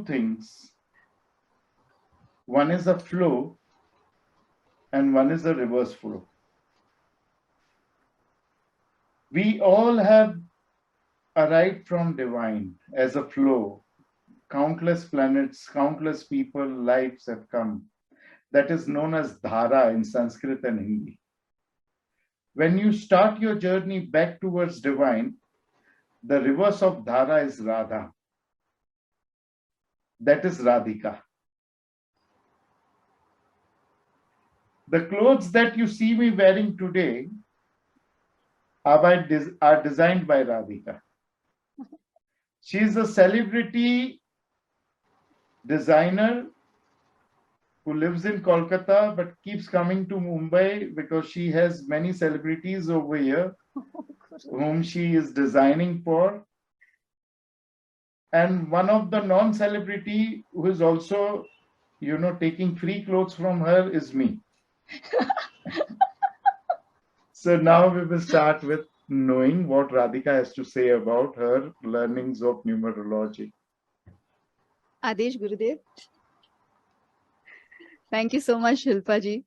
things. One is a flow and one is a reverse flow. We all have arrived from divine as a flow. Countless planets, countless people, lives have come. That is known as dhara in Sanskrit and Hindi. When you start your journey back towards divine, the reverse of dhara is Radha. That is Radhika. The clothes that you see me wearing today are designed by Radhika. She is a celebrity designer who lives in Kolkata but keeps coming to Mumbai because she has many celebrities over here whom she is designing for. And one of the non-celebrity who is also, taking free clothes from her is me. So now we will start with knowing what Radhika has to say about her learnings of numerology. HitteshGurujee. Thank you so much, Shilpa-ji.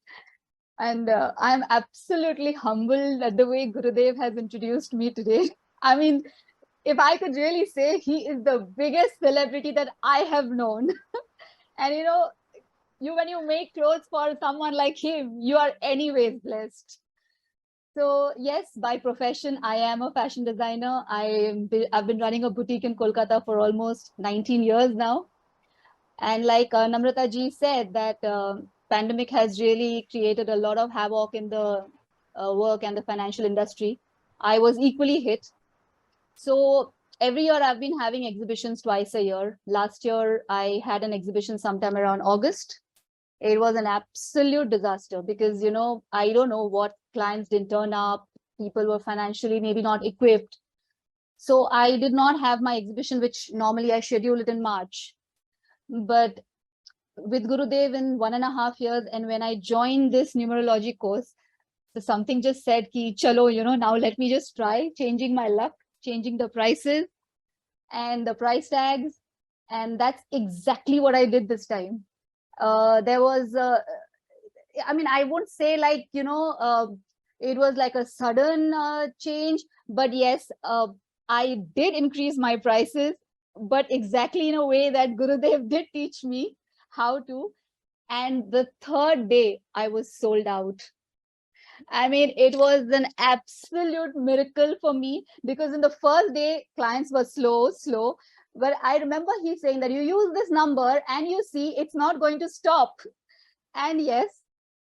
And I'm absolutely humbled at the way Gurudev has introduced me today. I mean, if I could really say, he is the biggest celebrity that I have known. And when you make clothes for someone like him, you are anyways blessed. So yes, by profession, I am a fashion designer. I've been running a boutique in Kolkata for almost 19 years now. And like Namrata ji said, that pandemic has really created a lot of havoc in the work and the financial industry. I was equally hit. So every year I've been having exhibitions twice a year. Last year, I had an exhibition sometime around August. It was an absolute disaster because, I don't know what clients didn't turn up. People were financially maybe not equipped. So I did not have my exhibition, which normally I schedule it in March. But with Gurudev in 1.5 years, and when I joined this numerology course, something just said, ki, chalo, now let me just try changing my luck, changing the prices and the price tags. And that's exactly what I did this time. There was, I won't say like, it was like a sudden change, but yes, I did increase my prices, but exactly in a way that Gurudev did teach me how to. And the third day, I was sold out. I mean, it was an absolute miracle for me because in the first day, clients were slow. But I remember he saying that you use this number and you see it's not going to stop. And yes,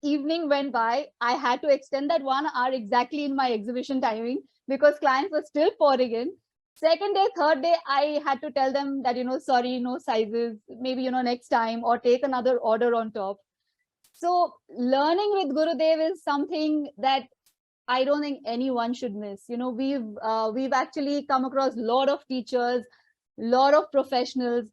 evening went by. I had to extend that 1 hour exactly in my exhibition timing because clients were still pouring in. Second day, third day, I had to tell them that, sorry, no sizes, maybe, next time, or take another order on top. So learning with Gurudev is something that I don't think anyone should miss. We've actually come across a lot of teachers, lot of professionals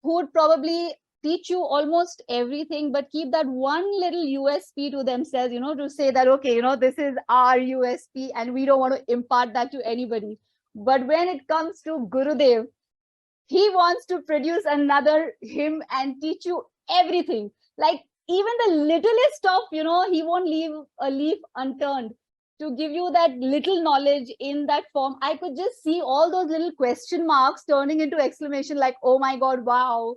who would probably teach you almost everything, but keep that one little USP to themselves, to say that, okay, this is our USP and we don't want to impart that to anybody. But when it comes to Gurudev, he wants to produce another him and teach you everything. Like even the littlest of, he won't leave a leaf unturned to give you that little knowledge in that form. I could just see all those little question marks turning into exclamation like, oh my God, wow.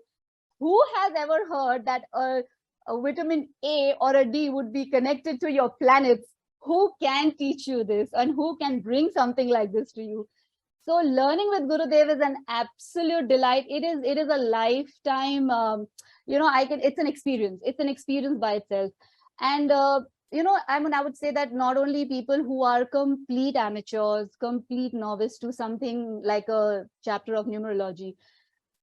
Who has ever heard that a vitamin A or a D would be connected to your planets? Who can teach you this and who can bring something like this to you? So learning with Gurudev is an absolute delight. It is a lifetime, it's an experience. It's an experience by itself. And, I would say that not only people who are complete amateurs, complete novice to something like a chapter of numerology,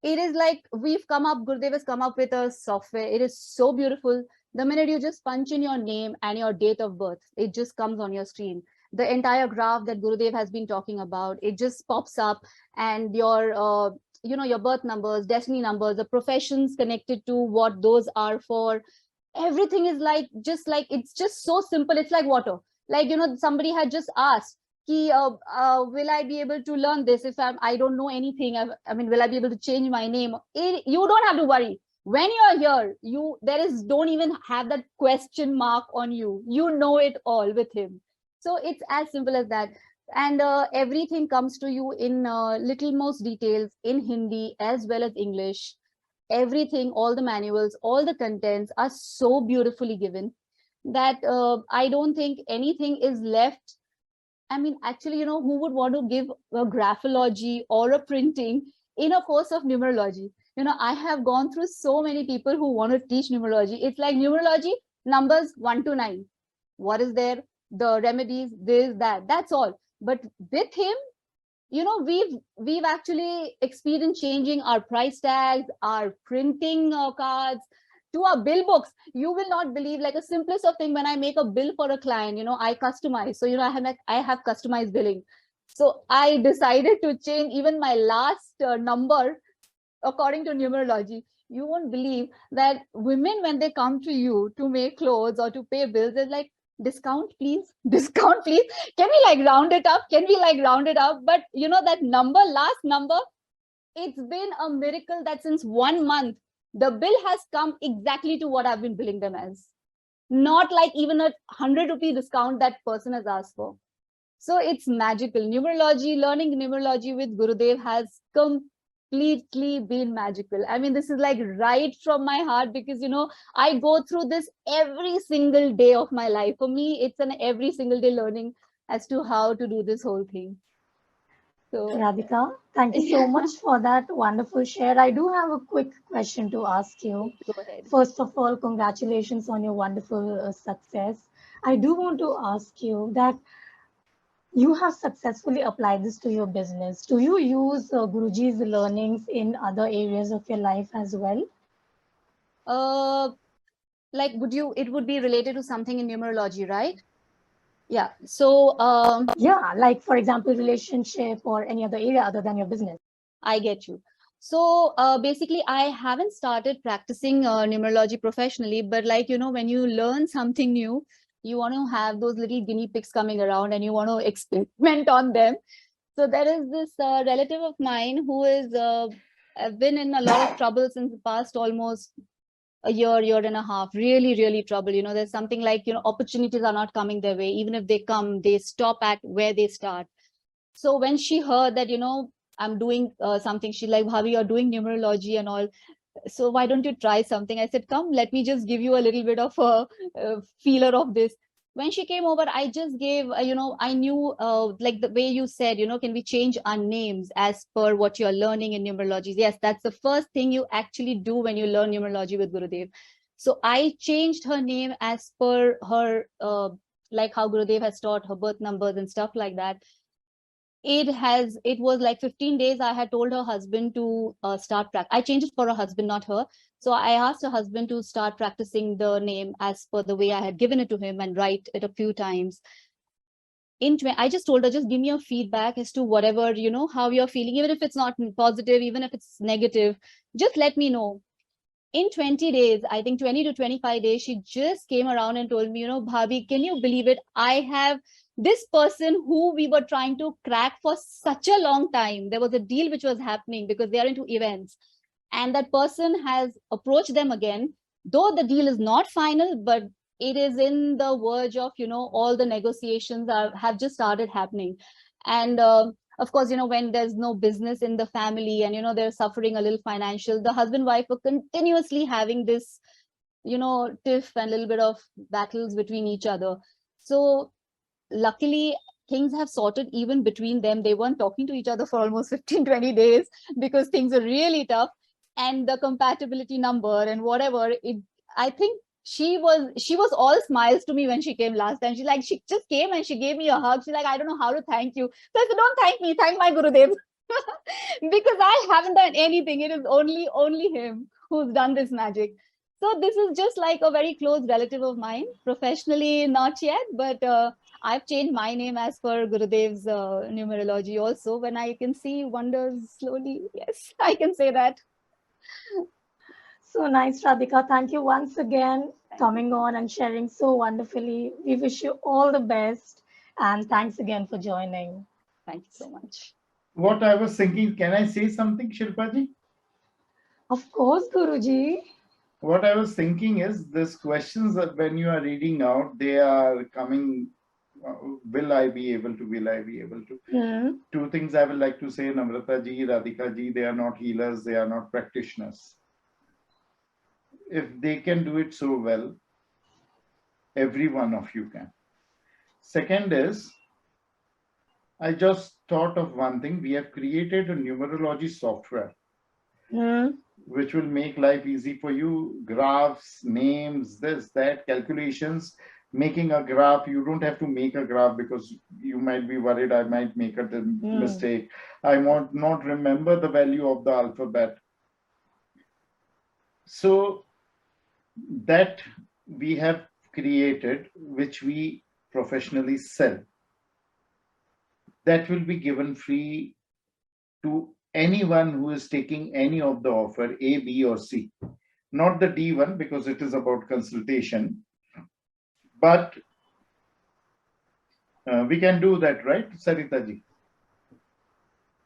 it is like Gurudev has come up with a software. It is so beautiful. The minute you just punch in your name and your date of birth, it just comes on your screen. The entire graph that Gurudev has been talking about, it just pops up, and your, your birth numbers, destiny numbers, the professions connected to what those are for. Everything is it's just so simple. It's like water. Like, somebody had just asked, will I be able to learn this if I don't know anything? I mean, will I be able to change my name? You don't have to worry. When you're here, don't even have that question mark on you. You know it all with him. So it's as simple as that. And everything comes to you in little most details in Hindi as well as English. Everything, all the manuals, all the contents are so beautifully given that I don't think anything is left. I mean, actually, who would want to give a graphology or a printing in a course of numerology? I have gone through so many people who want to teach numerology. It's like numerology, numbers 1 to 9. What is there? The remedies, this, that, that's all. But with him, we've actually experienced changing our price tags, our printing cards, to our bill books. You will not believe, like a simplest of thing, when I make a bill for a client, I customize. So I have customized billing. So I decided to change even my last number according to numerology. You won't believe that women, when they come to you to make clothes or to pay bills, they're like, discount please, discount please, can we like round it up, but that number, last number, it's been a miracle that since 1 month the bill has come exactly to what I've been billing them as, not like even a 100 rupee discount that person has asked for. So it's magical. Learning numerology with Gurudev has completely been magical. I mean, this is like right from my heart, because I go through this every single day of my life. For me, it's an every single day learning as to how to do this whole thing. So Radhika, thank you so much for that wonderful share. I do have a quick question to ask you. go ahead. First of all, congratulations on your wonderful success. I do want to ask you that you have successfully applied this to your business. Do you use Guruji's learnings in other areas of your life as well? Like, it would be related to something in numerology, right? Yeah. So yeah, like for example, relationship or any other area other than your business. I get you. So basically, I haven't started practicing numerology professionally, but like, when you learn something new, you want to have those little guinea pigs coming around and you want to experiment on them. So there is this relative of mine who is been in a lot of trouble since the past almost a year and a half, really, really trouble. There's something like, opportunities are not coming their way. Even if they come, they stop at where they start. So when she heard that, I'm doing something, she's like, Bhavi, you're doing numerology and all. So why don't you try something? I said, come, let me just give you a little bit of a feeler of this. When she came over, I just gave, I knew like the way you said, can we change our names as per what you're learning in numerology? Yes, that's the first thing you actually do when you learn numerology with Gurudev. So I changed her name as per her, like how Gurudev has taught her birth numbers and stuff like that. It was like 15 days. I had told her husband to start practice. I changed it for her husband, not her. So I asked her husband to start practicing the name as per the way I had given it to him and write it a few times. I just told her, just give me a feedback as to whatever, how you're feeling, even if it's not positive, even if it's negative, just let me know. In 20 days, I think 20 to 25 days, she just came around and told me, Bhabi, can you believe it? I have this person who we were trying to crack for such a long time. There was a deal which was happening because they are into events. And that person has approached them again, though the deal is not final, but it is in the verge of, all the negotiations have just started happening. And of course, when there's no business in the family and, they're suffering a little financial, the husband wife were continuously having this, tiff and a little bit of battles between each other. So luckily, things have sorted even between them. They weren't talking to each other for almost 15-20 days because things are really tough. And the compatibility number and whatever, I think she was all smiles to me when she came last time. She just came and she gave me a hug. She's like, I don't know how to thank you. So I said, don't thank me, thank my Gurudev. Because I haven't done anything. It is only him who's done this magic. So this is just like a very close relative of mine. Professionally, not yet, but I've changed my name as per Gurudev's numerology also. When I can see wonders slowly, yes, I can say that. So nice, Radhika. Thank you once again coming on and sharing so wonderfully. We wish you all the best And thanks again for joining. Thank you so much. What I was thinking, can I say something, Shilpaji? Of course, Guruji. What I was thinking is these questions that when you are reading out, they are coming. Will I be able to? Will I be able to? Hmm. Two things I would like to say, Namrata ji, Radhika ji, they are not healers, they are not practitioners. If they can do it so well, every one of you can. Second is, I just thought of one thing. We have created a numerology software Hmm. which will make life easy for you. Graphs, names, this, that, calculations. Making a graph, you don't have to make a graph because you might be worried I might make a Hmm. mistake. I might not remember the value of the alphabet. So that we have created, which we professionally sell, that will be given free to anyone who is taking any of the offer A, B, or C. Not the D one because it is about consultation, but we can do that, right, Sarita ji?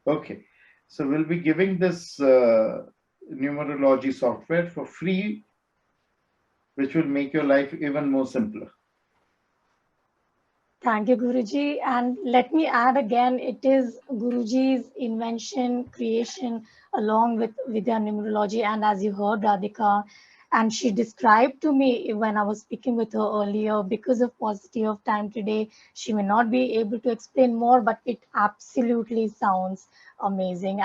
Okay. So we'll be giving this numerology software for free, which will make your life even more simpler. Thank you, Guruji. And let me add again, it is Guruji's invention, creation, along with Vidhyaa Numerology. And as you heard, Radhika, and she described to me when I was speaking with her earlier, because of paucity of time today, she may not be able to explain more, but it absolutely sounds amazing.